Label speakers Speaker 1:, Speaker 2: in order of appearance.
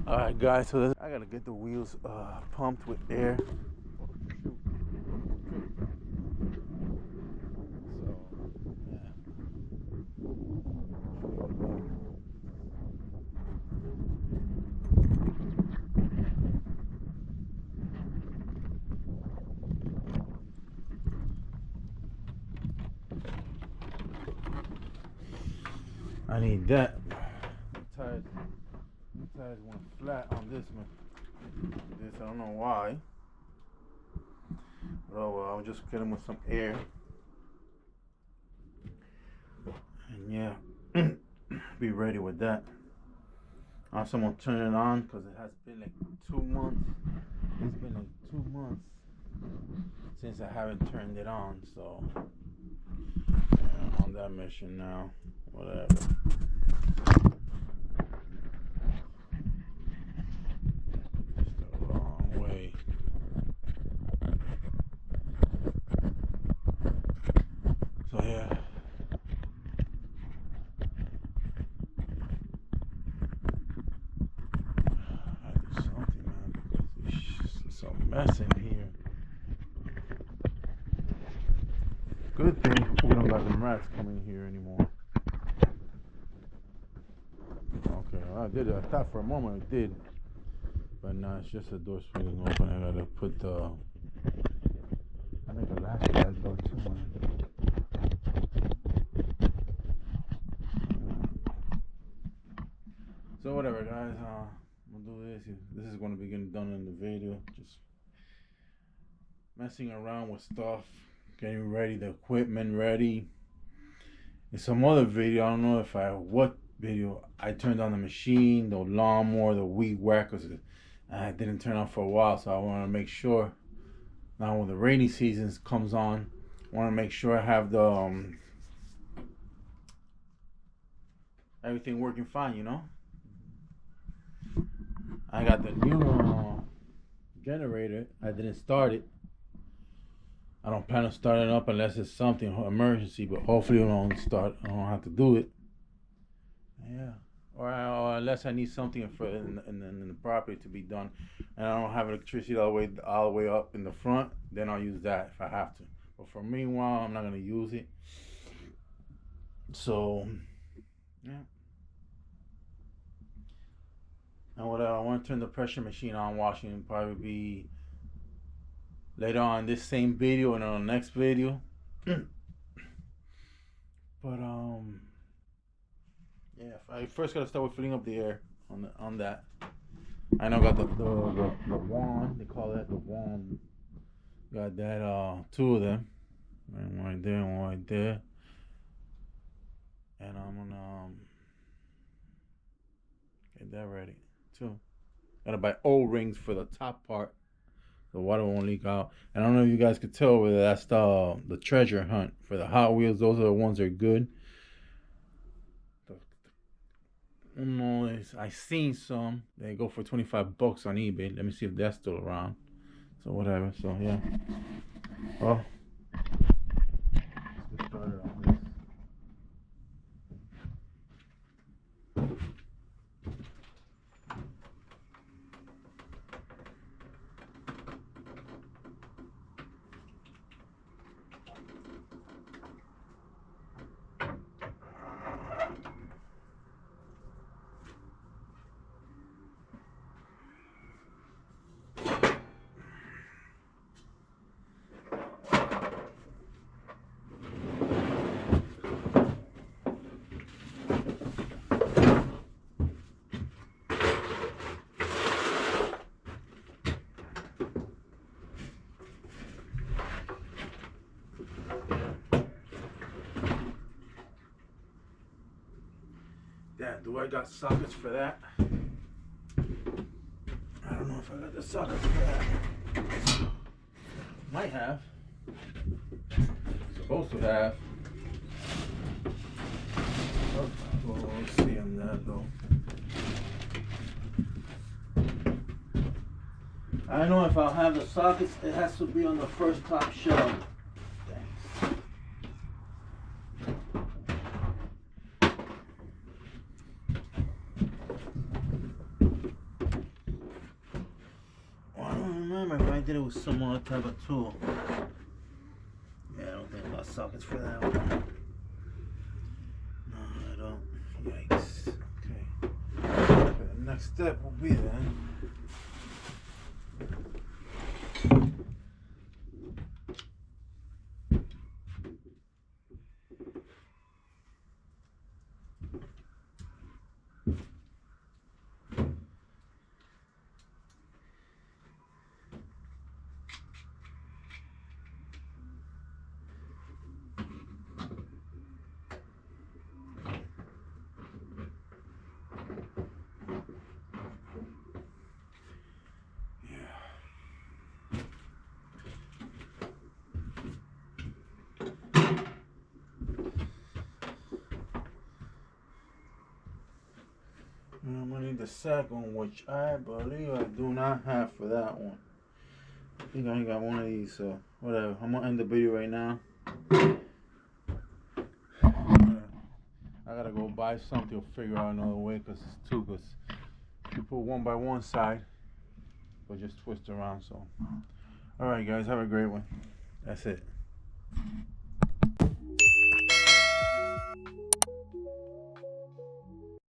Speaker 1: All right, guys. So I gotta get the wheels pumped with air. Oh, shoot. So yeah. I need that. The tires went flat on this one. I don't know why. But oh well, I'll just get them with some air. And yeah, be ready with that. Also, I'm gonna turn it on because it has been like 2 months. It's been like 2 months since I haven't turned it on. So yeah, I'm on that mission now. Whatever. So yeah. I do something, man, because it's a mess in here. Good thing we don't got them rats coming here anymore. Okay, well, I thought for a moment it did. But no, it's just the door swinging open. I gotta put the. I think the last that door too, man. So whatever, guys. We'll do this. This is going to be getting done in the video. Just messing around with stuff, getting ready, the equipment ready. In some other video, I don't know what video I turned on the machine, the lawnmower, the weed whacker. I didn't turn on for a while, so I want to make sure. Now when the rainy season comes on, I want to make sure I have the everything working fine, you know. I got the new generator. I didn't start it. I don't plan on starting it up unless it's something emergency, but hopefully I don't have to do it. Yeah. Or unless I need something in the property to be done, and I don't have electricity all the way up in the front, then I'll use that if I have to. But for meanwhile, I'm not gonna use it. So, yeah. And what I want to turn the pressure machine on, washing probably be later on this same video and on the next video. But yeah, I first gotta start with filling up the air on that. I know I got the wand, they call that the wand. Got that two of them. One right there, one right there. And I'm gonna get that ready too. Gotta buy O-rings for the top part. The water won't leak out. And I don't know if you guys could tell whether that's the treasure hunt for the Hot Wheels. Those are the ones that are good. I seen some. They go for $25 on eBay. Let me see if that's still around. So whatever. So yeah. Well, let's get started on this. Do I got sockets for that? I don't know if I got the sockets for that. Might have. Supposed to have. Well, let's see on that though. I know if I'll have the sockets, it has to be on the first top shelf. did it with some other type of tool. Yeah, I don't think I got sockets for that one. No, I don't. Yikes. Okay. The next step will be then. I'm gonna need the second, which I believe I do not have for that one. I think I only got one of these, so whatever. I'm gonna end the video right now. I gotta go buy something or figure out another way, because it's two. Because you put one by one side, but just twist around. So, alright, guys, have a great one. That's it.